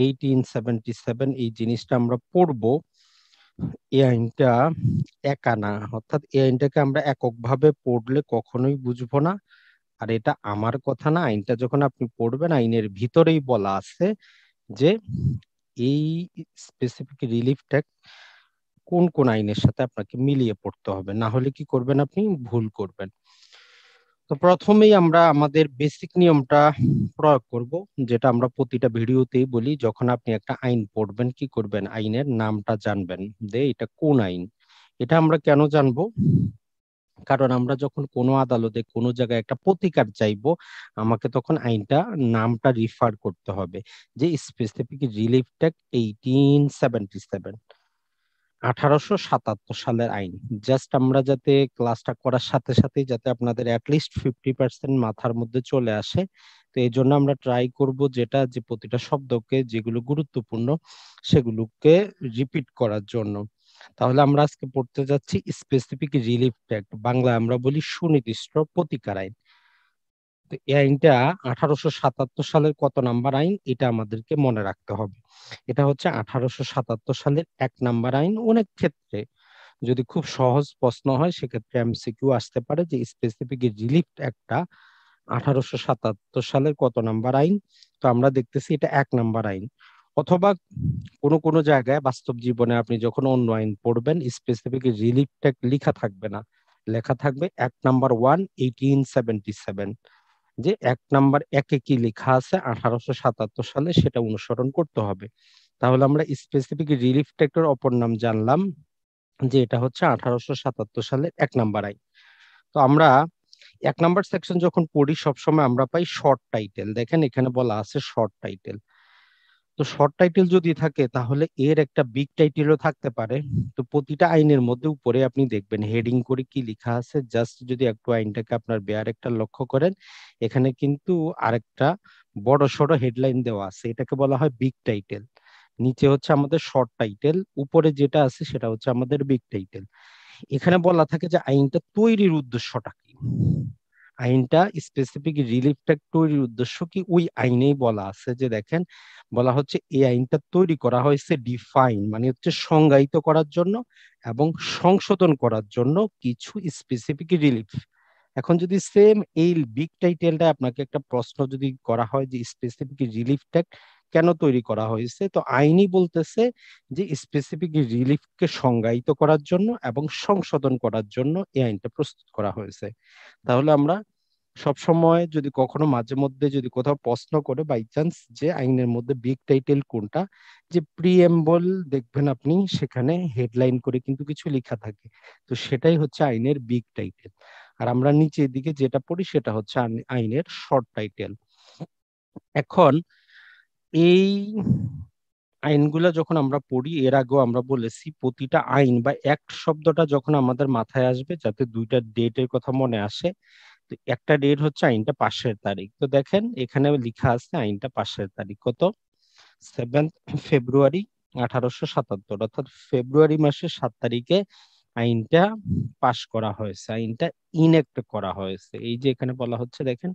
1877 এই জিনিসটা আমরা পড়বো। এই আইনটা একানা, অর্থাৎ এই আইনটাকে আমরা এককভাবে পড়লে কখনোই বুঝবো না। আর এটা আমার কথা না, আইনটা যখন আপনি পড়বেন আইনের ভিতরেই বলা আছে যে এই স্পেসিফিক রিলিফটা কোন কোন আইনের সাথে আপনাকে মিলিয়ে পড়তে হবে, না হলে কি করবেন, আপনি ভুল করবেন। তো প্রথমেই আমরা আমাদের বেসিক নিয়মটা প্রয়োগ করব, যেটা আমরা প্রতিটা ভিডিওতেই বলি। যখন আপনি একটা আইন পড়বেন কি করবেন, আইনের নামটা জানবেন যে এটা কোন আইন। এটা আমরা কেন জানবো, কারণ আমরা যখন কোনো আদালতে কোনো জায়গায় একটা প্রতিকার চাইবো, আমাকে তখন আইনটা নামটা রিফার করতে হবে, যে স্পেসিফিক রিলিফ অ্যাক্ট 1877, 1877 সালের আইন। জাস্ট আমরা যাতে ক্লাসটা করার সাথে সাথে যাতে আপনাদের অ্যাটলিস্ট 50% মাথার মধ্যে চলে আসে, তো এই জন্য আমরা ট্রাই করব যেটা, যে প্রতিটা শব্দকে যেগুলো গুরুত্বপূর্ণ সেগুলোকে রিপিট করার জন্য। তাহলে আমরা আজকে পড়তে যাচ্ছি স্পেসিফিক রিলিফ অ্যাক্ট, বাংলা আমরা বলি সুনির্দিষ্ট প্রতিকার আইন। তো এই আইনটা 1877 সালের কত নাম্বার আইন, এটা আমাদেরকে মনে রাখতে হবে। এটা হচ্ছে 1877 সালের 1 নাম্বার আইন। অনেক ক্ষেত্রে যদি খুব সহজ প্রশ্ন হয় সেক্ষেত্রে এমসিকিউ আসতে পারে যে স্পেসিফিক রিলিফ একটা 1877 সালের কত নাম্বার আইন। তো আমরা দেখতেছি এটা 1 নাম্বার আইন। অথবা কোনো কোনো জায়গায় বাস্তব জীবনে আপনি যখন অন্য আইন পড়বেন স্পেসিফিক রিলিফটা লেখা থাকবে না, লেখা থাকবে 1 নাম্বার 1 1877। যে 1 নাম্বার 1-এ কি লেখা আছে 1877 সালে সেটা অনুসরণ করতে হবে। তাহলে আমরা স্পেসিফিক রিলিফ টেক্টর অপর নাম জানলাম যে এটা হচ্ছে 1877 সালের 1 নাম্বার আইন। তো আমরা 1 নাম্বার সেকশন যখন পড়ি সবসময় আমরা পাই শর্ট টাইটেল। দেখেন এখানে বলা আছে শর্ট টাইটেল। তো শর্ট টাইটেল যদি থাকে তাহলে এর একটা বিগ টাইটেলও থাকতে পারে। তো প্রতিটা আইনের মধ্যে উপরে আপনি দেখবেন হেডিং করে কি লেখা আছে। জাস্ট যদি একটু আইনটাকে আপনার বেয়ার একটা লক্ষ্য করেন, এখানে কিন্তু আরেকটা বড় সড়ো হেডলাইন দেওয়া আছে, এটাকে বলা হয় বিগ টাইটেল। নিচে হচ্ছে আমাদের শর্ট টাইটেল, উপরে যেটা আছে সেটা হচ্ছে আমাদের বিগ টাইটেল। এখানে বলা থাকে যে আইনটা তৈরির উদ্দেশ্যটা কি, আইনটা স্পেসিফিক রিলিফ ট্যাক্ট তৈরির উদ্দেশ্য কি, ওই আইনেই বলা আছে। যে দেখেন বলা হচ্ছে এই আইনটা তৈরি করা হয়েছে ডিফাইন মানে হচ্ছে সংজ্ঞায়িত করার জন্য এবং সংশোধন করার জন্য কিছু স্পেসিফিক রিলিফ। এখন যদি সেম এই বিগ টাইটেলটা আপনাকে একটা প্রশ্ন যদি করা হয় যে স্পেসিফিক রিলিফ ট্যাক্ট কেন তৈরি করা হয়েছে, তো আইনই বলতেছে যে স্পেসিফিক রিলিফকে সংজ্ঞায়িত করার জন্য এবং সংশোধন করার জন্য এই আইনটা প্রস্তুত করা হয়েছে। তাহলে আমরা সব সময় যদি কখনো মাঝে মধ্যে যদি কোথাও প্রশ্ন করে বাই চান্স যে আইনের মধ্যে বিগ টাইটেল কোনটা, যে প্রিএম্বল দেখবেন আপনি সেখানে হেডলাইন করে কিন্তু কিছু লেখা থাকে, তো সেটাই হচ্ছে আইনের বিগ টাইটেল। আর আমরা নিচের দিকে যেটা পড়ি সেটা হচ্ছে আইনের শর্ট টাইটেল। এখন এই আইনগুলো যখন আমরা পড়ি, এর আগেও আমরা বলেছি প্রতিটা আইন বা অ্যাক্ট শব্দটা যখন আমাদের মাথায় আসবে যাতে দুইটা ডেটের কথা মনে আসে। তো একটা ডেট হচ্ছে আইনটা পাশের তারিখ। তো দেখেন এখানে লেখা আছে আইনটা পাশের তারিখ কত, 7 ফেব্রুয়ারি 1877, অর্থাৎ ফেব্রুয়ারি মাসের 7 তারিখে আইনটা পাশ করা হয়েছে, আইনটা ইনএক্ট করা হয়েছে। এই যে এখানে বলা হচ্ছে দেখেন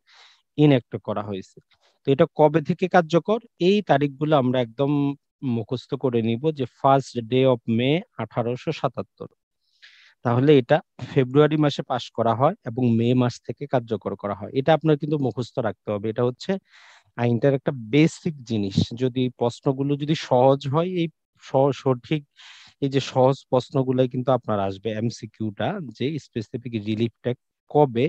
ইনএক্ট করা হয়েছে। তো এটা কবে থেকে কার্যকর, এই তারিখগুলো আমরা একদম মুখস্থ করে নিব যে 1 ডে অফ মে 1877। তাহলে এটা ফেব্রুয়ারি মাসে পাশ করা হয় এবং মে মাস থেকে কার্যকর করা হয়। এটা আপনার কিন্তু মুখস্থ রাখতে হবে। এটা হচ্ছে আইনটার একটা বেসিক জিনিস। যদি প্রশ্নগুলো যদি সহজ হয়, এই সঠিক এই যে সহজ প্রশ্নগুলাই কিন্তু আপনার আসবে এমসিকিউটা, যে স্পেসিফিক রিলিফটা কবে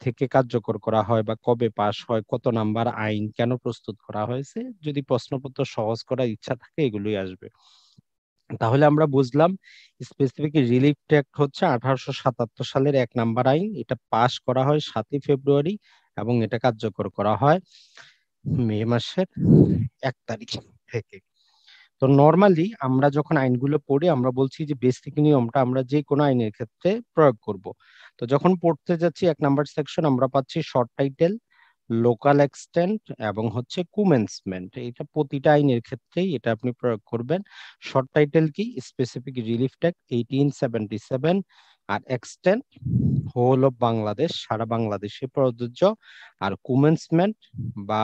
থেকে কার্যকর করা হয় বা কবে পাশ হয়, কত নাম্বার আইন, কেন প্রস্তুত করা হয়েছে। যদি প্রশ্নপত্র সহজ করার ইচ্ছা থাকে এগুলোই আসবে। তাহলে আমরা বুঝলাম স্পেসিফিক রিলিফ অ্যাক্ট হচ্ছে 1877 সালের 1 নাম্বার আইন। এটা পাশ করা হয় 7 ফেব্রুয়ারি এবং এটা কার্যকর করা হয় মে মাসের 1 তারিখ থেকে। তো নর্মালি আমরা যখন আইনগুলো পড়ি আমরা বলছি যে বেসিক নিয়মটা আমরা যে কোনো আইনের ক্ষেত্রে প্রয়োগ করব। তো যখন পড়তে যাচ্ছি 1 নাম্বার সেকশন আমরা পাচ্ছি শর্ট টাইটেল, লোকাল এক্সটেন্ট এবং হচ্ছে কুমেন্সমেন্ট। এটা প্রতিটা আইনের ক্ষেত্রেই এটা আপনি প্রয়োগ করবেন। শর্ট টাইটেল কি, স্পেসিফিক রিলিফ অ্যাক্ট 1877, আর এক্সটেন্ট হোল অফ বাংলাদেশ, সারা বাংলাদেশে প্রযোজ্য। আর কুমেন্সমেন্ট বা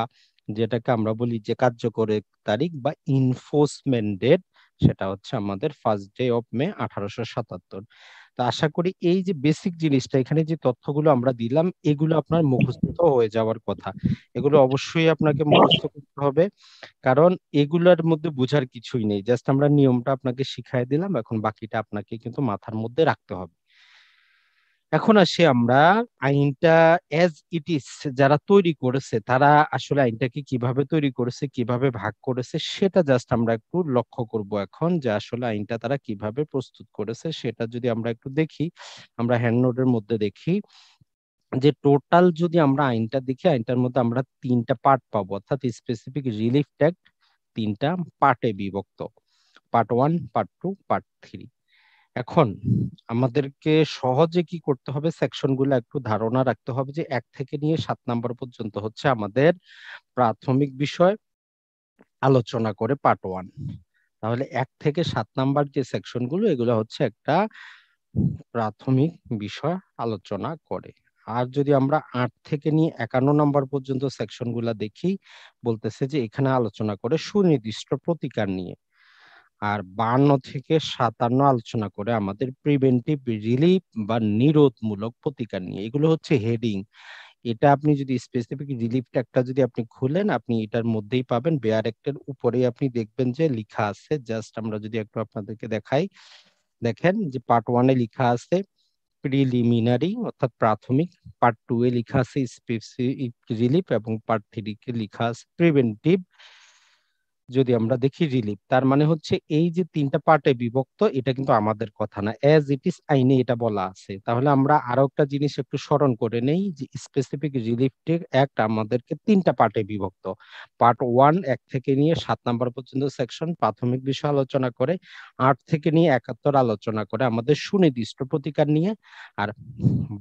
যেটাকে আমরা বলি যে কার্যকরের তারিখ বা ইনফোর্সমেন্ট ডেট, সেটা হচ্ছে আমাদের 1 মে 1877। তো আশা করি এই যে বেসিক জিনিসটা, এখানে যে তথ্যগুলো আমরা দিলাম, এগুলো আপনার মুখস্থ হয়ে যাওয়ার কথা। এগুলো অবশ্যই আপনাকে মুখস্থ করতে হবে, কারণ এগুলোর মধ্যে বোঝার কিছুই নেই। জাস্ট আমরা নিয়মটা আপনাকে শিখাই দিলাম, এখন বাকিটা আপনাকে কিন্তু মাথার মধ্যে রাখতে হবে। এখন আসি আমরা আইনটা এজ ইট ইজ, যারা তৈরি করেছে তারা আসলে আইনটাকে কিভাবে তৈরি করেছে, কিভাবে ভাগ করেছে, সেটা জাস্ট আমরা একটু লক্ষ্য করব এখন, যে আসলে আইনটা তারা কিভাবে প্রস্তুত করেছে সেটা যদি আমরা একটু দেখি। আমরা হ্যান্ড নোটের মধ্যে দেখি যে টোটাল যদি আমরা আইনটা দেখি, আইনটার মধ্যে আমরা 3টা পার্ট পাবো, অর্থাৎ স্পেসিফিক রিলিফ অ্যাক্ট 3টা পার্টে বিভক্ত: পার্ট 1, পার্ট 2, পার্ট 3। এখন আমাদেরকে সহজে কি করতে হবে, সেকশন গুলো একটু ধারণা রাখতে হবে, যে 1 থেকে নিয়ে 7 নাম্বার পর্যন্ত হচ্ছে আমাদের প্রাথমিক বিষয় আলোচনা করে পার্ট 1। তাহলে 1 থেকে 7 নাম্বার যে সেকশন গুলো, এগুলো হচ্ছে একটা প্রাথমিক বিষয় আলোচনা করে। আর যদি আমরা 8 থেকে নিয়ে 51 নাম্বার পর্যন্ত সেকশন গুলা দেখি, বলতেছে যে এখানে আলোচনা করে সুনির্দিষ্ট প্রতিকার নিয়ে। আর 52 থেকে 57 আলোচনা করে আমাদের প্রিভেন্টিভ রিলিফ বা নিরোধমূলক প্রতিকার নিয়ে। এগুলো হচ্ছে হেডিং। এটা আপনি যদি স্পেসিফিক রিলিফ একটা যদি আপনি খুলেন, আপনি এটার মধ্যেই পাবেন, বেয়ার অ্যাক্টের উপরেই আপনি দেখবেন যে লেখা আছে। জাস্ট আমরা যদি একটু আপনাদেরকে দেখাই, দেখেন যে পার্ট 1-এ লেখা আছে প্রিলিমিনারি অর্থাৎ প্রাথমিক, পার্ট 2-এ লেখা আছে স্পেসিফিক রিলিফ, এবং পার্ট 3-কে লেখা আছে প্রিভেন্টিভ। যদি আমরা দেখি রিলিফ, তার মানে হচ্ছে এই যে 3টা পার্টে বিভক্ত, এটা কিন্তু আমাদের কথা না, এজ ইট ইজ আইনে এটা বলা আছে। তাহলে আমরা আরো একটা জিনিস একটু স্মরণ করে নেই, যে স্পেসিফিক রিলিফ অ্যাক্ট আমাদেরকে 3টা পার্টে বিভক্ত। পার্ট 1 1 থেকে নিয়ে 7 নাম্বার পর্যন্ত সেকশন প্রাথমিক বিষয় আলোচনা করে, 8 থেকে নিয়ে 71 আলোচনা করে আমাদের সুনির্দিষ্ট প্রতিকার নিয়ে, আর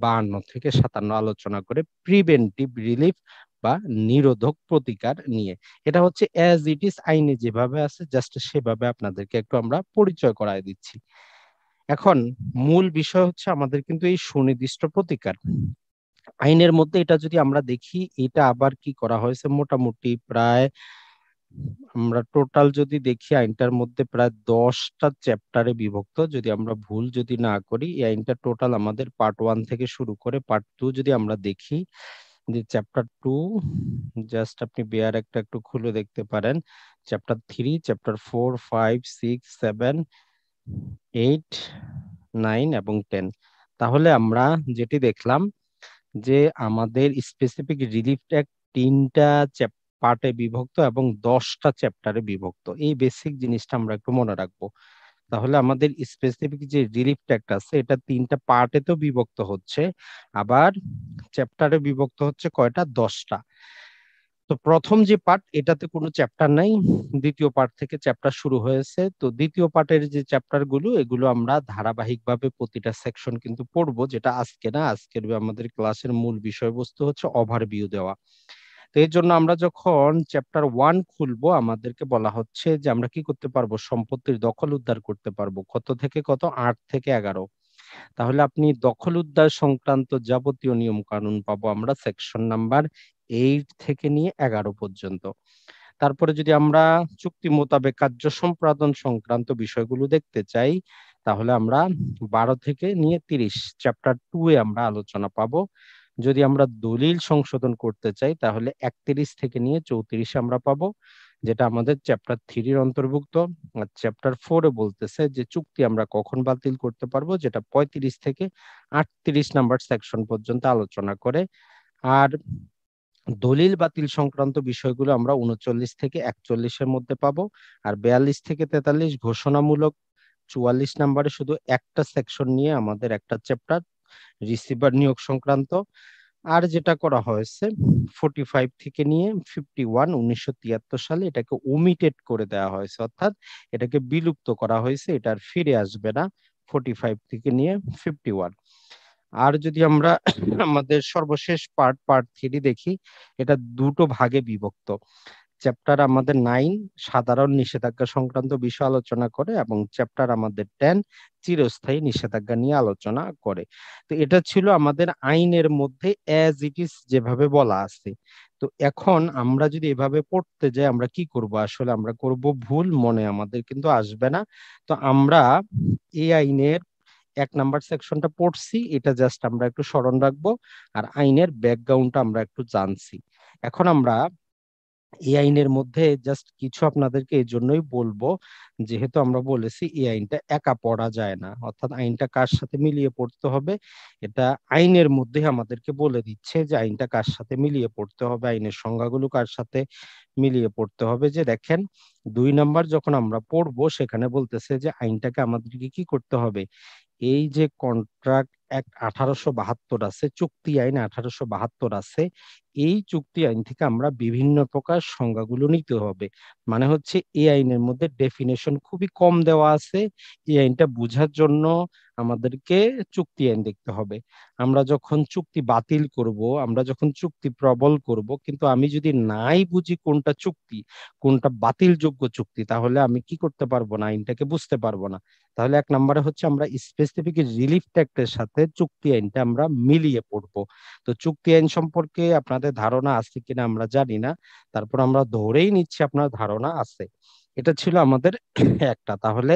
52 থেকে 57 আলোচনা করে প্রিভেন্টিভ রিলিফ বা নিরোধক প্রতিকার নিয়ে। এটা হচ্ছে অ্যাজ ইট ইজ আইনে যেভাবে আছে, জাস্ট সেভাবে আপনাদেরকে একটু আমরা পরিচয় করায় দিচ্ছি। এখন মূল বিষয় হচ্ছে আমাদের কিন্তু এই সুনির্দিষ্ট প্রতিকার আইনের মধ্যে। এটা যদি আমরা দেখি, এটা আবার কি করা হয়েছে, মোটামুটি প্রায় আমরা টোটাল যদি দেখি, আইনটার মধ্যে প্রায় 10টা চ্যাপ্টারে বিভক্ত। যদি আমরা ভুল যদি না করি, এই আইনটা টোটাল আমাদের পার্ট 1 থেকে শুরু করে পার্ট 2 যদি আমরা দেখি, যে চ্যাপ্টার 2, জাস্ট আপনি বেয়ার একটা একটু খুলে দেখতে পারেন, চ্যাপ্টার 3, চ্যাপ্টার 4, 5, 6, 7, 8, 9 এবং 10। তাহলে আমরা যেটি দেখলাম, যে আমাদের স্পেসিফিক রিলিফ ট্যাক্ট 3টা পার্টে বিভক্ত এবং 10টা চ্যাপ্টারে বিভক্ত। এই বেসিক জিনিসটা আমরা একটু মনে রাখবো। তাহলে আমাদের স্পেসিফিক যে রিলিফ ট্যাক্ট আছে, এটা 3টা পার্টে তো বিভক্ত হচ্ছে, আবার চ্যাপ্টারে বিভক্ত হচ্ছে কয়টা, 10টা। তো প্রথম যে পার্ট, এটাতে কোনো চ্যাপ্টার নাই, দ্বিতীয় পার্ট থেকে চ্যাপ্টার শুরু হয়েছে। তো দ্বিতীয় পার্টের যে চ্যাপ্টার গুলো, এগুলো আমরা ধারাবাহিকভাবে প্রতিটা সেকশন কিন্তু পড়বো, যেটা আজকে না, আজকের আমাদের ক্লাসের মূল বিষয়বস্তু হচ্ছে ওভারভিউ দেওয়া। তো এর জন্য আমরা যখন চ্যাপ্টার 1 খুলবো, আমাদেরকে বলা হচ্ছে যে আমরা কি করতে পারবো, সম্পত্তির দখল উদ্ধার করতে পারবো। কত থেকে কত, 8 থেকে 11। তাহলে আপনি দখল উদ্ধার সংক্রান্ত যাবতীয় নিয়ম কানুন পাবো আমরা সেকশন নাম্বার 8 থেকে নিয়ে 11 পর্যন্ত। তারপরে যদি আমরা চুক্তি মোতাবেক কার্য সম্পাদন সংক্রান্ত বিষয়গুলো দেখতে চাই, তাহলে আমরা 12 থেকে নিয়ে 30 চ্যাপ্টার 2-এ আমরা আলোচনা পাবো। যদি আমরা দলিল সংশোধন করতে চাই, তাহলে 31 থেকে নিয়ে 34 আমরা পাবো, যেটা আমাদের চ্যাপ্টার 3-এর অন্তর্ভুক্ত। আর চ্যাপ্টার 4-এ বলতেছে যে চুক্তি আমরা কখন বাতিল করতে পারবো, যেটা 35 থেকে 38 নাম্বার সেকশন পর্যন্ত আলোচনা করে। আর দলিল বাতিল সংক্রান্ত বিষয়গুলো আমরা 39 থেকে 41-এর মধ্যে পাবো। আর 42 থেকে 43 ঘোষণামূলক। 44 নাম্বারে শুধু একটা সেকশন নিয়ে আমাদের একটা চ্যাপ্টার, রিসিভার নিয়োগ সংক্রান্ত। আর যেটা করা হয়েছে 45 থেকে নিয়ে 51, 1973 সালে এটাকে ওমিটেড করে দেওয়া হয়েছে, অর্থাৎ এটাকে বিলুপ্ত করা হয়েছে, এটা আর ফিরে আসবে না 45 থেকে নিয়ে 51। আর যদি আমরা আমাদের সর্বশেষ পার্ট 3 দেখি, এটা দুটো ভাগে বিভক্ত। চ্যাপ্টার আমাদের 9 সাধারণ নিষেধাজ্ঞা সংক্রান্ত বিষয় আলোচনা করে, এবং চ্যাপ্টার আমাদের 10 চিরস্থায়ী নিষেধাজ্ঞা নিয়ে আলোচনা করে। তো এটা ছিল আমাদের আইনের মধ্যে অ্যাজ ইট ইজ যেভাবে বলা আছে। তো এখন আমরা যদি এভাবে পড়তে যাই আমরা কি করব, আসলে আমরা করব ভুল, মনে আমাদের কিন্তু আসবে না। তো আমরা এই আইনের 1 নাম্বার সেকশনটা পড়ছি, এটা জাস্ট আমরা একটু স্মরণ রাখবো, আর আইনের ব্যাকগ্রাউন্ডটা আমরা একটু জানছি। এখন আমরা এই আইনের মধ্যে জাস্ট কিছু আপনাদেরকে এই জন্যই বলবো, যেহেতু আমরা বলেছি এই আইনটা একা পড়া যায় না, অর্থাৎ আইনটা কার সাথে মিলিয়ে পড়তে হবে, এটা আইনের মধ্যে আমাদেরকে বলে দিচ্ছে যে আইনটা কার সাথে মিলিয়ে পড়তে হবে, আইনের সংজ্ঞাগুলো কার সাথে মিলিয়ে পড়তে হবে। যে দেখেন, 2 নাম্বার যখন আমরা পড়বো সেখানে বলতেছে যে আইনটাকে আমাদেরকে কি করতে হবে, এই যে কন্ট্রাক্ট অ্যাক্ট 1872 আছে, চুক্তি আইন 1872 আছে, এই চুক্তি আইন থেকে আমরা বিভিন্ন প্রকার সংজ্ঞাগুলো নিতে হবে। মানে হচ্ছে এই আইনের মধ্যে ডেফিনেশন খুবই কম দেওয়া আছে, এই আইনটা বোঝার জন্য আমাদেরকে চুক্তি আইন দেখতে হবে। আমরা যখন চুক্তি বাতিল করব, আমরা যখন চুক্তি প্রবল করব, কিন্তু আমি যদি নাই বুঝি কোনটা চুক্তি কোনটা বাতিলযোগ্য চুক্তি, তাহলে আমি কি করতে পারবো না, আইনটাকে বুঝতে পারবো না। তাহলে 1 নাম্বারে হচ্ছে আমরা স্পেসিফিক রিলিফ অ্যাক্টের সাথে চুক্তি আইনটা আমরা মিলিয়ে পড়বো। তো চুক্তি আইন সম্পর্কে আপনাদের ধারণা আছে কিনা আমরা জানি না, তারপর আমরা ধরেই নিচ্ছি আপনার ধারণা আছে। এটা ছিল আমাদের একটা। তাহলে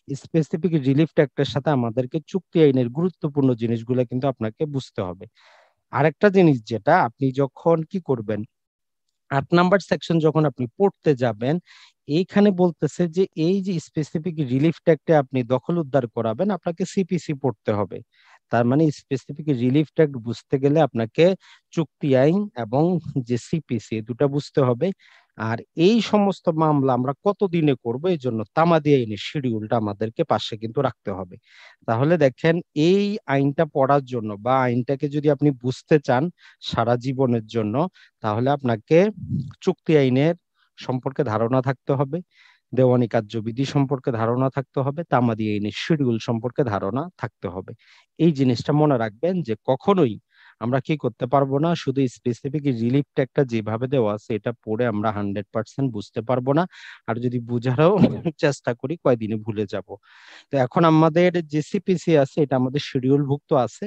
স্পেসিফিক রিলিফ অ্যাক্টের সাথে আমাদেরকে চুক্তি আইনের গুরুত্বপূর্ণ জিনিসগুলো কিন্তু আপনাকে বুঝতে হবে। আরেকটা জিনিস যেটা আপনি যখন কি করবেন, 8 নাম্বার সেকশন যখন আপনি পড়তে যাবেন, এইখানে বলতেছে যে এই যে স্পেসিফিক রিলিফ ট্যাক্টে আপনি দখল উদ্ধার করাবেন, আপনাকে সিপিসি পড়তে হবে। তার মানে স্পেসিফিক রিলিফ ট্যাক্ট বুঝতে গেলে আপনাকে চুক্তি আইন এবং যে সিপিসি দুটা বুঝতে হবে। আর এই সমস্ত মামলা আমরা কত দিনে করব, এই জন্য তামাদি আইনের শিডিউলটা আমাদেরকে পাশে কিন্তু রাখতে হবে। তাহলে দেখেন, এই আইনটা পড়ার জন্য বা আইনটাকে যদি আপনি বুঝতে চান সারা জীবনের জন্য, তাহলে আপনাকে চুক্তি আইনের সম্পর্কে ধারণা থাকতে হবে, দেওয়ানি কার্যবিধি সম্পর্কে ধারণা থাকতে হবে, তামাদি আইনের শিডিউল সম্পর্কে ধারণা থাকতে হবে। এই জিনিসটা মনে রাখবেন যে কখনোই আমরা কি করতে পারবো না, শুধু স্পেসিফিক রিলিফ ট্যাগটা যেভাবে দেওয়া আছে এটা পড়ে আমরা 100% বুঝতে পারবো না। আর যদি বুঝারও চেষ্টা করি কয়দিনে ভুলে যাব। তো এখন আমাদের যে সিপিসি আছে এটা আমাদের শিডিউল ভুক্ত আছে,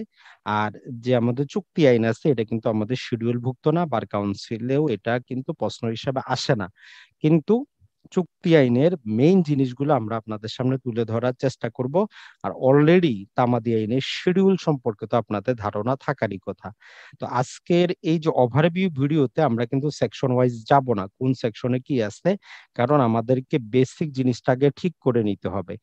আর যে আমাদের চুক্তি আইন আছে এটা কিন্তু আমাদের শিডিউল ভুক্ত না, বার কাউন্সিলেও এটা কিন্তু প্রশ্ন হিসাবে আসে না। কিন্তু চুক্তি আইনের মেইন জিনিসগুলো আমরা আপনাদের সামনে তুলে ধরার চেষ্টা করব। আর অলরেডি তামাদি আইনের শিডিউল সম্পর্কে তো আপনাদের ধারণা থাকারই কথা। তো আজকের এই যে ওভারভিউ ভিডিওতে আমরা কিন্তু সেকশন ওয়াইজ যাব না, কোন সেকশনে কি আছে, কারণ আমাদেরকে বেসিক জিনিসটাকে ঠিক করে নিতে হবে।